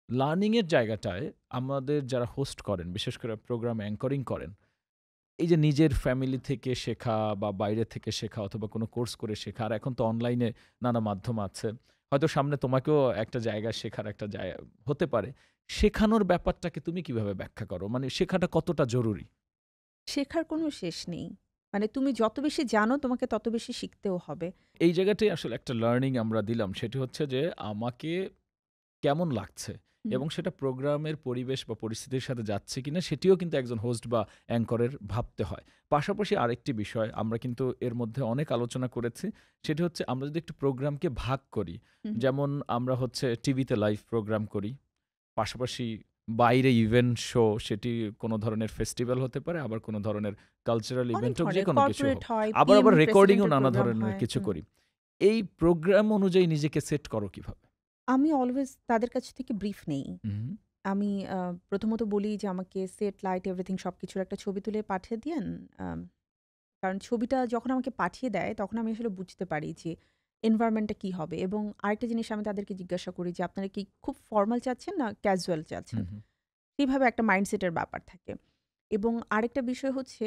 লার্নিং এর জায়গাটায় আমাদের যারা হোস্ট করেন, বিশেষ করে প্রোগ্রাম অ্যাঙ্করিং করেন, এই যে নিজের ফ্যামিলি থেকে শেখা বা বাইরে থেকে শেখা অথবা কোনো কোর্স করে শেখা, আর এখন তো অনলাইনে নানা মাধ্যম আছে। হয়তো সামনে তোমাকেও একটা জায়গায় শেখার একটা হতে পারে। শেখানোর ব্যাপারটাকে তুমি কিভাবে ব্যাখ্যা করো? মানে শেখাটা কতটা জরুরি? শেখার কোনো শেষ নেই। মানে তুমি যত বেশি জানো তোমাকে তত বেশি শিখতেও হবে। এই জায়গাটাই আসলে একটা লার্নিং আমরা দিলাম। সেটি হচ্ছে যে আমাকে কেমন লাগছে হুম। এবং সেটা প্রোগ্রামের পরিবেশ বা পরিস্থিতির সাথে যাচ্ছে কিনা সেটিও কিন্তু একজন হোস্ট বা অ্যাঙ্করের ভাবতে হয়। পাশাপাশি আরেকটি বিষয় আমরা কিন্তু এর মধ্যে অনেক আলোচনা করেছি। সেটি হচ্ছে আমরা যদি একটু প্রোগ্রামকে ভাগ করি, হুম, যেমন আমরা হচ্ছে টিভিতে লাইভ প্রোগ্রাম করি। পাশাপাশি বাইরে ইভেন্ট শো, সেটি কোনো ধরনের ফেস্টিভ্যাল হতে পারে, আবার কোনো ধরনের কালচারাল অনেক ইভেন্ট হোক, ধরনের যেকোনো কিছু কর্পোরেট হোক। হয়, আবার পিএম রেকর্ডিংও প্রেসিডেন্টের নানা প্রোগ্রাম ধরনের হয়। কিছু হুম। করি। এই প্রোগ্রাম অনুযায়ী নিজেকে সেট করো কিভাবে? আমি অলওয়েজ তাদের কাছ থেকে ব্রিফ নেই। হুম, আমি প্রথমত বলি যে আমাকে সেট, লাইট, এভরিথিং সবকিছুর একটা ছবি তুলে পাঠিয়ে দিয়েন। আম কারণ ছবিটা যখন আমাকে পাঠিয়ে দেয় তখন আমি আসলে বুঝতে পারি যে এনভায়রনমেন্টটা কি হবে। এবং আরেকটা জিনিস আমি তাদেরকে জিজ্ঞাসা করি যে আপনারা কি খুব ফর্মাল চাচ্ছেন না ক্যাজুয়াল চাচ্ছেন? হুম, হুম, সেইভাবে একটা মাইন্ডসেটের ব্যাপার থাকে। এবং আরেকটা বিষয় হচ্ছে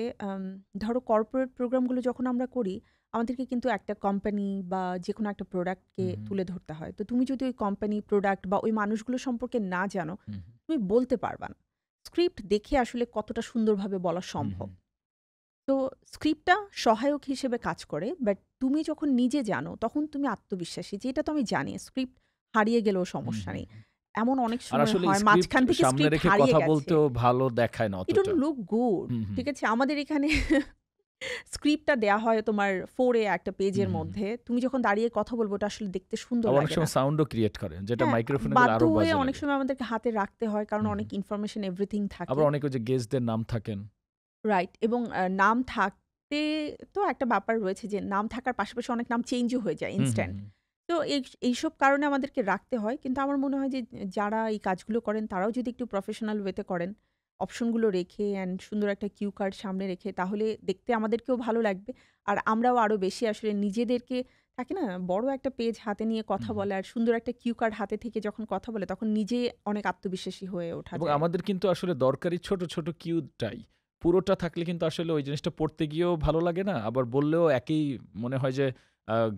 ধরো কর্পোরেট প্রোগ্রামগুলো যখন আমরা করি, আমাদেরকে কিন্তু একটা কোম্পানি বা যেকোনো একটা প্রোডাক্টকে হুম, হুম, তুলে ধরতে হয়। তো তুমি যদি ওই কোম্পানি, প্রোডাক্ট বা ওই মানুষগুলো সম্পর্কে না জানো, হুম, তুমি বলতে পারবা না। স্ক্রিপ্ট দেখে আসলে কতটা সুন্দরভাবে বলা হুম, সম্ভব। হুম। তো স্ক্রিপ্টটা সহায়ক হিসেবে কাজ করে। বাট তুমি যখন নিজে জানো তখন তুমি আত্মবিশ্বাসী যে এটা তো আমি জানি। স্ক্রিপ্ট হারিয়ে গেলেও হুম, সমস্যা হুম, নেই। হুম। এমন অনেক আর সময় আসলে হয় স্ক্রিপ্ট মাঝখান থেকে সামনে স্ক্রিপ্ট রেখে হারিয়ে কথা গেছে। বলতেও ভালো দেখায় না ইট অতটা। Don't look good. Hmm, hmm, ঠিক আছে? আমাদের এখানে স্ক্রিপ্টটা দেয়া হয় তোমার 4 এ একটা হুম, পেজের হুম, হুম। মধ্যে। তুমি যখন দাঁড়িয়ে কথা বলবে ওটা আসলে দেখতে সুন্দর আবার অনেক লাগে না। সময় সাউন্ডও ক্রিয়েট করে, যেটা হ্যাঁ, মাইক্রোফোনে গেলে বাধ্য আরো হয়ে বাজে অনেক লাগে। সময় আমাদেরকে হাতে রাখতে হয় কারণ হুম, অনেক হুম। ইনফরমেশন এভরিথিং থাকে। আবার অনেকে ওই যে গেস্টদের নাম থাকেন। রাইট। এবং নাম থাকতে তো একটা ব্যাপার রয়েছে যে নাম থাকার পাশাপাশি অনেক নাম চেঞ্জও হয়ে যায় হুম, হুম, ইনস্ট্যান্ট। হুম। তো এইসব কারণে আমাদেরকে রাখতে হয়। কিন্তু আমার মনে হয় যে যারা এই কাজগুলো করেন তারাও যদি একটু প্রফেশনাল ওয়েতে করেন, অপশনগুলো রেখে অ্যান্ড সুন্দর একটা কিউ কার্ড সামনে রেখে তাহলে দেখতে আমাদেরকেও ভালো লাগবে। আর আমরাও আরো বেশি আসলে নিজেদেরকে থাকে না বড় একটা পেজ হাতে নিয়ে হুম, কথা হুম। বলে আর সুন্দর একটা কিউ কার্ড হাতে থেকে যখন কথা বলে তখন নিজে অনেক আত্মবিশ্বাসী হয়ে ওঠা এবং যায়। আমাদের কিন্তু আসলে দরকারি ছোট, ছোট কিউটাই। পুরোটা থাকলে কিন্তু আসলে ওই জিনিসটা পড়তে গিয়েও ভালো লাগে না। আবার বললেও একই মনে হয় যে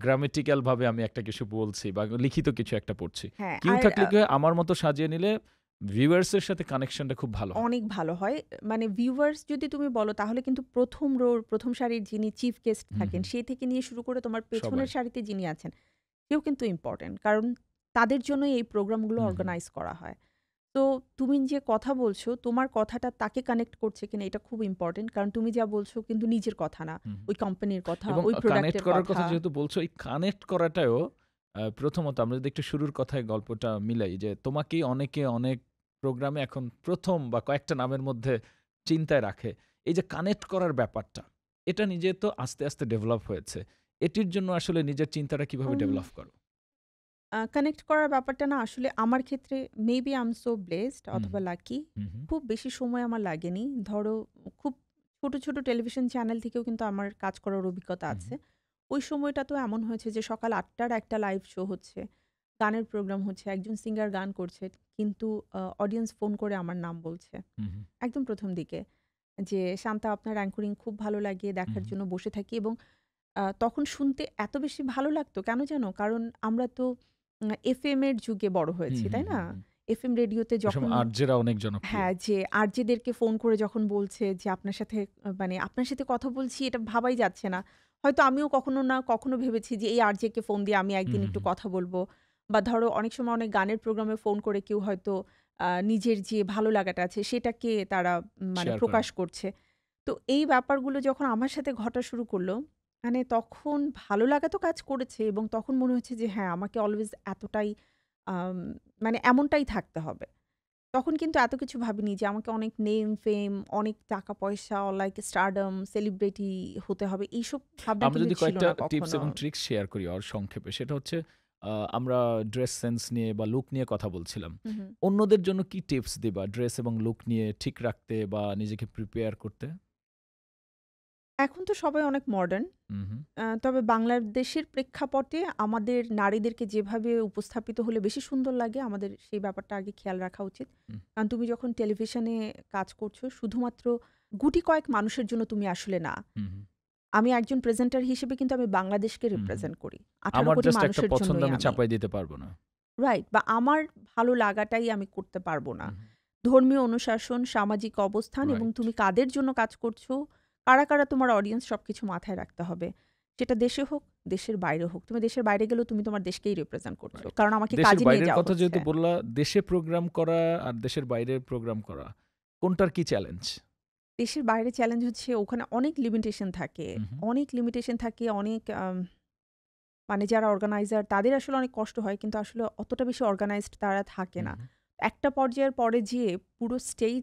গ্রামেটিক্যাল ভাবে আমি একটা কিছু বলছি বা লিখিত কিছু একটা পড়ছি। হ্যাঁ, কিউ আর থাকলে কি হয় আমার মতো সাজিয়ে নিলে ভিউয়ার্স এর সাথে কানেকশনটা খুব ভালো হয়। অনেক ভালো হয়। মানে ভিউয়ার্স যদি তুমি বলো তাহলে কিন্তু ১ম রোর ১ম সারির যিনি চিফ গেস্ট হুম, থাকেন হুম। সে থেকে নিয়ে শুরু করে তোমার পেছনের সবাই। সারিতে যিনি আছেন, সেও কিন্তু ইম্পোর্টেন্ট। কারণ তাদের জন্যই এই প্রোগ্রামগুলো হুম, হুম। অর্গানাইজ করা হয়। তো তুমি যে কথা বলছো, তোমার কথাটা তাকে কানেক্ট করছে কিনা এটা খুব ইম্পোর্টেন্ট। কারণ তুমি যা বলছো কিন্তু নিজের কথা না। হুম, হুম। ওই কোম্পানির কথা, এবং ওই কানেক্ট প্রোডাক্টের করার কথা। কথা যেহেতু বলছো, এই কানেক্ট করাটাও প্রথমত আমরা যদি একটু শুরুর কথায় গল্পটা মিলাই যে তোমাকেই অনেকে অনেক প্রোগ্রামে এখন ১ম বা কয়েকটা নামের মধ্যে চিন্তায় রাখে। এই যে কানেক্ট করার ব্যাপারটা, এটা নিজে তো আস্তে, আস্তে ডেভেলপ হয়েছে। এটির জন্য আসলে নিজের চিন্তাটা কিভাবে উম ডেভেলপ করো? কানেক্ট করার ব্যাপারটা না আসলে আমার ক্ষেত্রে maybe I am so blessed hmm, অথবা লাকি। হুম, হুম, খুব বেশি সময় আমার লাগেনি। ধরো খুব ছোট, ছোট টেলিভিশন চ্যানেল থেকেও কিন্তু আমার কাজ করার অভিজ্ঞতা হুম, আছে। হুম, ওই সময়টা তো এমন হয়েছে যে সকাল ৮ টার একটা লাইভ শো হচ্ছে। গানের প্রোগ্রাম হচ্ছে, একজন সিঙ্গার গান করছে, কিন্তু অডিয়েন্স ফোন করে আমার নাম বলছে। হুম, হুম, একদম ১ম দিকে। যে, "শান্তা আপনার অ্যাঙ্করিং খুব ভালো লাগে, হুম, দেখার হুম। জন্য বসে থাকি" এবং তখন শুনতে এত বেশি ভালো লাগতো। কেন জানো? কারণ আমরা তো এফএম এর যুগে বড় হুম, হয়েছি, হুম, তাই না? হুম, হুম। এফএম রেডিওতে ওই যখন সময় আরজেরা অনেক জনপ্রিয়। হ্যাঁ, যে আরজেদেরকে ফোন করে যখন বলছে যে আপনার সাথে মানে আপনার সাথে কথা বলছি এটা ভাবাই যাচ্ছে না। হয়তো আমিও কখনো না কখনো ভেবেছি যে এই আরজেকে ফোন দিয়ে আমি হুম, একদিন হুম, একটু হুম। কথা বলব। বা ধরো অনেক সময় অনেক গানের প্রোগ্রামে ফোন করে কেউ হয়তো নিজের যে ভালো লাগাটা আছে সেটাকে তারা মানে শেয়ার করেন। প্রকাশ করছে। তো এই ব্যাপারগুলো যখন আমার সাথে ঘটা শুরু করলো, মানে তখন ভালো লাগা তো কাজ করেছে এবং তখন মনে হচ্ছে যে হ্যাঁ, আমাকে অলওয়েজ এতটাই আম মানে এমনটাই থাকতে হবে। তখন কিন্তু এত কিছু ভাবিনি যে আমাকে অনেক নেম ফেম, অনেক টাকা পয়সা, লাইক স্টারডম, সেলিব্রিটি হতে হবে। এইসব ভাবনা আমরা কিন্তু যদি ছিল কয়েকটা না টিপস কখনো। এবং ট্রিকস শেয়ার করি সংক্ষেপে, সেটা হচ্ছে আমরা ড্রেস সেন্স নিয়ে বা লুক নিয়ে কথা বলছিলাম। হু, হু। অন্যদের জন্য কি টিপস দিবা ড্রেস এবং লুক নিয়ে ঠিক রাখতে বা নিজেকে প্রিপেয়ার করতে? এখন তো সবাই অনেক মডার্ন। হুম, হুম, তবে বাংলাদেশের প্রেক্ষাপটে আমাদের নারীদেরকে যেভাবে উপস্থাপিত হলে বেশি সুন্দর লাগে, আমাদের সেই ব্যাপারটা আগে খেয়াল রাখা উচিত। হুম, কারণ তুমি যখন টেলিভিশনে কাজ করছো, শুধুমাত্র গুটি কয়েক মানুষের জন্য তুমি আসলে না। হুম, হুম, আমি একজন প্রেজেন্টার হিসেবে কিন্তু আমি বাংলাদেশকে হুম, হুম। রিপ্রেজেন্ট করি। ১৮ আমার কোটি জাস্ট একটা মানুষের পছন্দ জন্যই আমি আমি। চাপাই দিতে পারব না। রাইট, বা আমার ভালো লাগাটাই আমি করতে পারব না। হুম, হুম। ধর্মীয় অনুশাসন, সামাজিক অবস্থান এবং রাইট। তুমি কাদের জন্য কাজ করছো, কারা তোমার অডিয়েন্স সবকিছু মাথায় রাখতে হবে। সেটা দেশে হোক, দেশের বাইরে হোক। তুমি দেশের বাইরে গেলেও তুমি তোমার দেশকেই রিপ্রেজেন্ট করছো। রাইট। কারণ আমাকে দেশের কাজে নিয়ে বাইরের যাওয়া কথা হচ্ছে। যেহেতু বললা, দেশে প্রোগ্রাম করা আর দেশের বাইরে প্রোগ্রাম করা, কোনটার কি চ্যালেঞ্জ? দেশের বাইরে চ্যালেঞ্জ হচ্ছে ওখানে অনেক লিমিটেশন থাকে। হুম, হুম, অনেক লিমিটেশন থাকে, অনেক মানে যারা অর্গানাইজার তাদের আসলে অনেক কষ্ট হয়। কিন্তু আসলে অতটা বেশি অর্গানাইজড তারা থাকে হুম, না। হুম, একটা পর্যায়ের পরে যেয়ে পুরো স্টেজ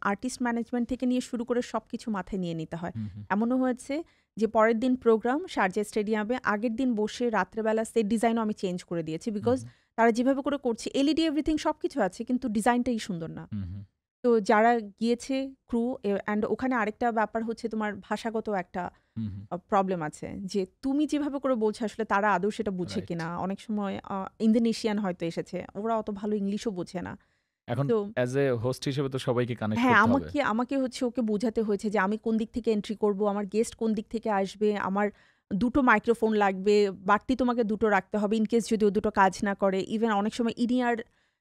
আর্টিস্ট ম্যানেজমেন্ট থেকে নিয়ে শুরু করে সবকিছু মাথায় নিয়ে নিতে হয়। হুম, হুম, এমনও হয়েছে যে পরের দিন প্রোগ্রাম শারজাহ স্টেডিয়ামে, আগের দিন বসে রাত্রেবেলা সেট ডিজাইনও আমি চেঞ্জ করে দিয়েছি। হুম, বিকজ হুম, তারা যেভাবে করে করছে এলইডি এভরিথিং সবকিছু আছে কিন্তু ডিজাইনটাই সুন্দর না। হুম, হুম, তো যারা গিয়েছে ক্রু অ্যান্ড ওখানে আরেকটা ব্যাপার হচ্ছে তোমার ভাষাগত একটা হুম, হুম। প্রবলেম আছে। যে তুমি যেভাবে করে বলছো আসলে তারা আদৌ সেটা বুঝে রাইট। কিনা। অনেক সময় ইন্দোনেশিয়ান হয়তো এসেছে। ওরা অত ভালো ইংলিশও বোঝে না। এখন তো অ্যাজ এ হোস্ট হিসেবে তো সবাইকে কানেক্ট হ্যাঁ, করতে হবে। আমাকে হচ্ছে ওকে বোঝাতে হয়েছে যে আমি কোন দিক থেকে এন্ট্রি করব, আমার গেস্ট কোন দিক থেকে আসবে, আমার ২ টো মাইক্রোফোন লাগবে, বাড়তি তোমাকে ২ টো রাখতে হবে ইন কেস যদি ও ২ টো কাজ না করে। ইভেন অনেক সময় ইনিয়ার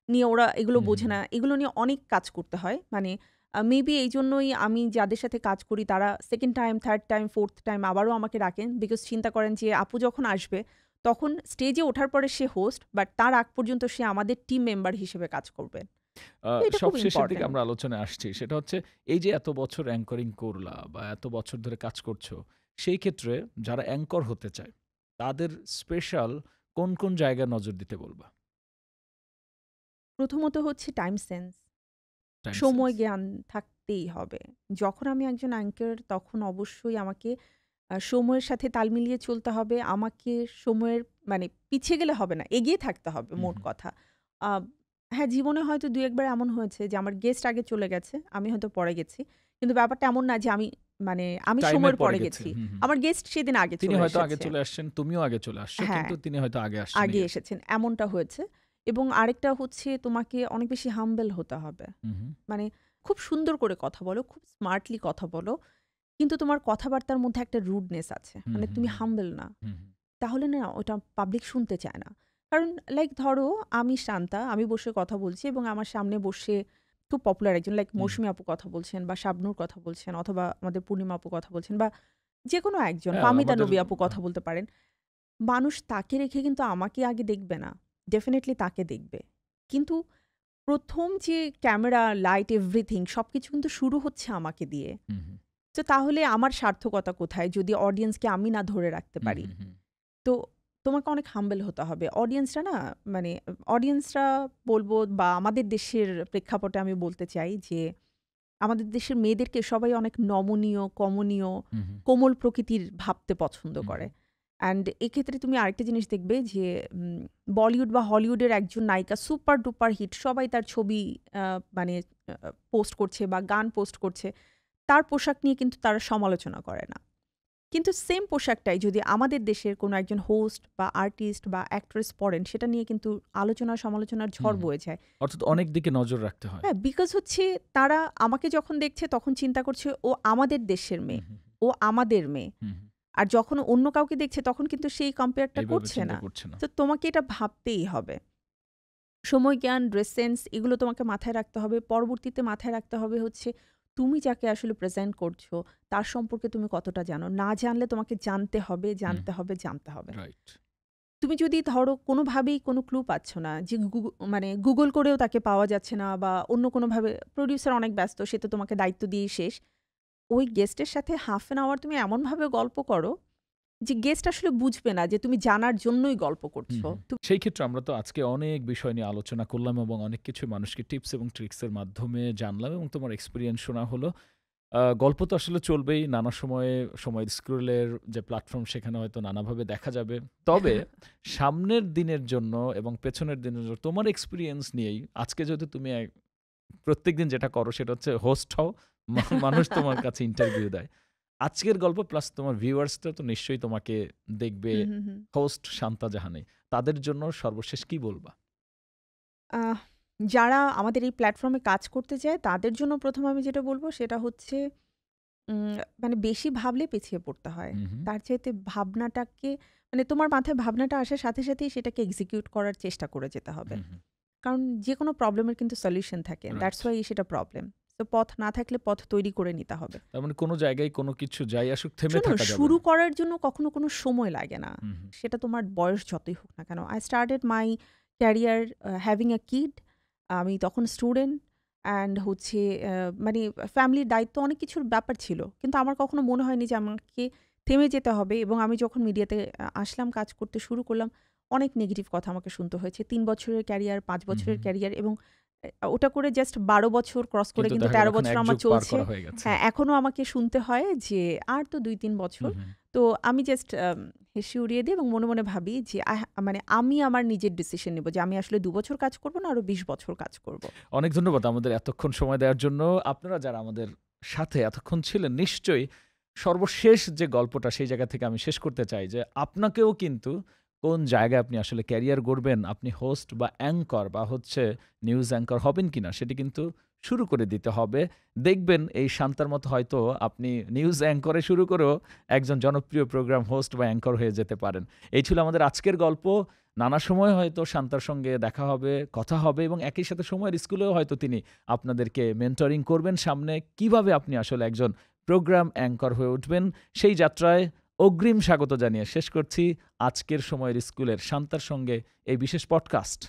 নিয়ে ওরা এগুলো হুম, হুম, বোঝে হুম। না। এগুলো নিয়ে অনেক কাজ করতে হয়। মানে মেবি এইজন্যই আমি যাদের সাথে কাজ করি তারা 2nd time, 3rd time, 4th time আবারও আমাকে ডাকেন। বিকজ চিন্তা করেন যে আপু যখন আসবে তখন স্টেজে ওঠার পরে সে হোস্ট, বাট তার আগ পর্যন্ত সে আমাদের টিম মেম্বার হিসেবে কাজ করবে। তো এটা সব খুব শেষের দিকে ইম্পোর্টেন্ট। আমরা আলোচনায় আসছি। সেটা হচ্ছে এই যে এত বছর অ্যাঙ্করিং করলা বা এত বছর ধরে কাজ করছো, সেই ক্ষেত্রে যারা অ্যাঙ্কর হতে চায়, তাদের স্পেশাল কোন, কোন জায়গায় নজর দিতে বলবা? প্রথমত হচ্ছে টাইম সেন্স। Time sense. সময় জ্ঞান থাকতেই হবে। যখন আমি একজন অ্যাঙ্কার তখন অবশ্যই আমাকে সময়ের সাথে তাল মিলিয়ে চলতে হবে। আমাকে সময়ের মানে পিছিয়ে গেলে হবে না, এগিয়ে থাকতে হবে হুম, মোট হুম। কথা। আ হ্যাঁ, জীবনে হয়তো ২-১ বার এমন হয়েছে যে আমার গেস্ট আগে চলে গেছে, আমি হয়তো পরে গেছি। কিন্তু ব্যাপারটা এমন না যে আমি টাইমের সময়ের পরে পরে গেছে। গেছি। হুম, হুম। আমার গেস্ট সেদিন আগে তিনি চলে হয়তো আগে এসেছে। চলে আসছেন, তুমিও আগে চলে আসছো। হ্যাঁ, কিন্তু তিনি হয়তো আগে আসছেন আগে এই আরকি। এসেছেন এমনটা হয়েছে। এবং আরেকটা হচ্ছে তোমাকে অনেক বেশি হাম্বল হতে হবে। হুম, হুম। মানে খুব সুন্দর করে কথা বলো, খুব স্মার্টলি কথা বলো। কিন্তু তোমার কথাবার্তার মধ্যে একটা রুডনেস আছে। হুম, মানে হুম, তুমি হুম, হুম। হাম্বল না। হুম, হুম। তাহলে না ওটা পাবলিক শুনতে চায় না। কারণ লাইক ধরো আমি শান্তা, আমি বসে কথা বলছি এবং আমার সামনে বসে খুব পপুলার একজন লাইক হুম। মৌসুমী আপু কথা বলছেন বা শাবনূর কথা বলছেন অথবা আমাদের পূর্ণিমা আপু কথা বলছেন বা যেকোনো একজন হ্যাঁ, ফাহমিদা আমাদের নবী আপু কথা বলতে পারেন। মানুষ তাকে রেখে কিন্তু আমাকে আগে দেখবে না। ডেফিনিটলি তাকে দেখবে। কিন্তু ১ম যে ক্যামেরা, লাইট, এভরিথিং সবকিছু কিন্তু শুরু হচ্ছে আমাকে দিয়ে। হুম, হুম। তো তাহলে আমার সার্থকতা কোথায় যদি অডিয়েন্সকে আমি না ধরে রাখতে হুম, পারি? হুম, হুম। তো তোমাকে অনেক হাম্বল হতে হবে। অডিয়েন্সরা না মানে অডিয়েন্সরা বলব বা আমাদের দেশের প্রেক্ষাপটে আমি বলতে চাই যে, আমাদের দেশের মেয়েদেরকে সবাই অনেক নমনীয়, কমনীয়, হুম, হুম। কোমল প্রকৃতির ভাবতে পছন্দ হুম, করে। হুম। অ্যান্ড এক্ষেত্রে তুমি আরেকটা জিনিস দেখবে যে বলিউড বা হলিউডের একজন নায়িকা সুপার ডুপার হিট। সবাই তার ছবি আ মানে পোস্ট করছে বা গান পোস্ট করছে। তার পোশাক নিয়ে কিন্তু তারা সমালোচনা করে না। কিন্তু সেম পোশাকটাই যদি আমাদের দেশের কোনো একজন হোস্ট বা আর্টিস্ট বা অ্যাক্ট্রেস পরেন, সেটা নিয়ে কিন্তু আলোচনা সমালোচনার হুম, ঝড় হুম। বয়ে যায়। অর্থাৎ অনেক দিকে নজর রাখতে হয়। হ্যাঁ, বিকজ হচ্ছে তারা আমাকে যখন দেখছে তখন চিন্তা করছে ও আমাদের দেশের হুম, মেয়ে, হুম, ও আমাদের মেয়ে। হুম, হুম। আর যখন অন্য কাউকে দেখছে তখন কিন্তু সেই কম্পেয়ারটা এইভাবে করছে চিন্তা না। করছে না। তো তোমাকে এটা ভাবতেই হবে। সময় জ্ঞান, ড্রেস সেন্স এগুলো তোমাকে মাথায় রাখতে হবে। পরবর্তীতে মাথায় রাখতে হবে হচ্ছে তুমি যাকে আসলে প্রেজেন্ট করছো তার সম্পর্কে তুমি কতটা জানো। না জানলে তোমাকে জানতে হবে, হুম, জানতে হবে, জানতে হবে। রাইট। তুমি যদি ধরো কোনোভাবেই কোনো ক্লু পাচ্ছ না যে মানে গুগল করেও তাকে পাওয়া যাচ্ছে না বা অন্য কোনোভাবে প্রোডিউসার অনেক ব্যস্ত, সে তো তোমাকে দায়িত্ব দিয়েই শেষ। ওই গেস্টের সাথে হাফ অ্যান আওয়ার তুমি এমনভাবে গল্প করো যে গেস্ট আসলে বুঝবে না যে তুমি জানার জন্যই গল্প হুম, করছো। হুম। সেই ক্ষেত্রে আমরা তো আজকে অনেক বিষয় নিয়ে আলোচনা করলাম এবং অনেক কিছু মানুষকে টিপস এবং ট্রিক্স এর মাধ্যমে জানলাম এবং তোমার এক্সপেরিয়েন্স শোনা হলো। গল্প তো আসলে চলবেই। নানা সময়ে সময়ের স্ক্রলের যে প্ল্যাটফর্ম সেখানে হয়তো নানাভাবে দেখা যাবে। তবে সামনের দিনের জন্য এবং পেছনের দিনের জন্য তোমার এক্সপেরিয়েন্স নিয়েই আজকে যেহেতু তুমি প্রত্যেকদিন যেটা করো সেটা হচ্ছে হোস্ট হও। মানুষ তোমার কাছে ইন্টারভিউ দেয়। আজকের গল্প প্লাস তোমার ভিউয়ার্সরা তো নিশ্চয়ই তোমাকে দেখবে হুম, হুম, হুম। হোস্ট শান্তা জাহানে। তাদের জন্য সর্বশেষ কি বলবা? আহ যারা আমাদের এই প্ল্যাটফর্মে কাজ করতে চায় তাদের জন্য ১ম আমি যেটা বলব সেটা হচ্ছে মানে বেশি ভাবলে পিছিয়ে পড়তে হয়। হুম, হুম, তার চাইতে ভাবনাটাকে মানে তোমার মাথায় ভাবনাটা আসার সাথে, সাথেই সেটাকে এক্সিকিউট করার চেষ্টা করে যেতে হবে। হুম, হুম। কারণ যেকোনো প্রবলেমের কিন্তু সলিউশন থাকে। That's right. ওয়াই সেটা প্রবলেম। তো পথ না থাকলে পথ তৈরি করে নিতে হবে। তার মানে কোনো জায়গায় কোনো কিছু যাই আসুক থেমে শোনো, থাকা যাবে শুরু না। করার জন্য কখনো কোনো সময় লাগে না। হুম, হুম, সেটা তোমার বয়স যতই হোক না কেন। I started my career having a kid. আমি তখন স্টুডেন্ট অ্যান্ড হচ্ছে মানে ফ্যামিলির দায়িত্ব অনেক কিছুর ব্যাপার ছিল। কিন্তু আমার কখনো মনে হয়নি যে আমাকে থেমে যেতে হবে এবং আমি যখন মিডিয়াতে আসলাম, কাজ করতে শুরু করলাম, অনেক নেগেটিভ কথা আমাকে শুনতে হয়েছে। ৩ বছরের ক্যারিয়ার, ৫ হুম, বছরের হুম। ক্যারিয়ার এবং ওটা করে জাস্ট ১২ বছর ক্রস করে কিন্তু কিন্তু দেখা গেল ১৩ এখন বছর ১ আমার যুগ পার চলছে। করা হয়ে গেছে। হ্যাঁ, এখনো আমাকে শুনতে হয় যে আর তো ২-৩ বছর। হুম, হুম। তো আমি জাস্ট হেসে উড়িয়ে দিই এবং মনে, মনে ভাবি যে মানে আমি আমার নিজের ডিসিশন নিব যে আমি আসলে ২ বছর কাজ করব না আরো ২০ বছর কাজ করব। অনেক ধন্যবাদ আমাদের এতক্ষণ সময় দেওয়ার জন্য। আপনারা যারা আমাদের সাথে এতক্ষণ ছিলেন নিশ্চয়ই সর্বশেষ যে গল্পটা সেই জায়গা থেকে আমি শেষ করতে চাই যে আপনাকেও কিন্তু কোন জায়গায় আপনি আসলে ক্যারিয়ার গড়বেন, আপনি হোস্ট বা অ্যাঙ্কর বা হচ্ছে নিউজ অ্যাঙ্কর হবেন কিনা সেটি কিন্তু শুরু করে দিতে হবে। দেখবেন এই শান্তার মতো হয়তো আপনি নিউজ অ্যাঙ্করে শুরু করেও একজন জনপ্রিয় প্রোগ্রাম হোস্ট বা অ্যাঙ্কর হয়ে যেতে পারেন। এই ছিল আমাদের আজকের গল্প। নানা সময় হয়তো শান্তার সঙ্গে দেখা হবে, কথা হবে এবং একই সাথে সময়ের স্কুলেও হয়তো তিনি আপনাদেরকে মেন্টরিং করবেন সামনে কিভাবে আপনি আসলে একজন প্রোগ্রাম অ্যাঙ্কর হয়ে উঠবেন। সেই যাত্রায় অগ্রিম স্বাগত জানিয়ে শেষ করছি আজকের সময়ের স্কুলের শান্তার সঙ্গে এই বিশেষ পডকাস্ট।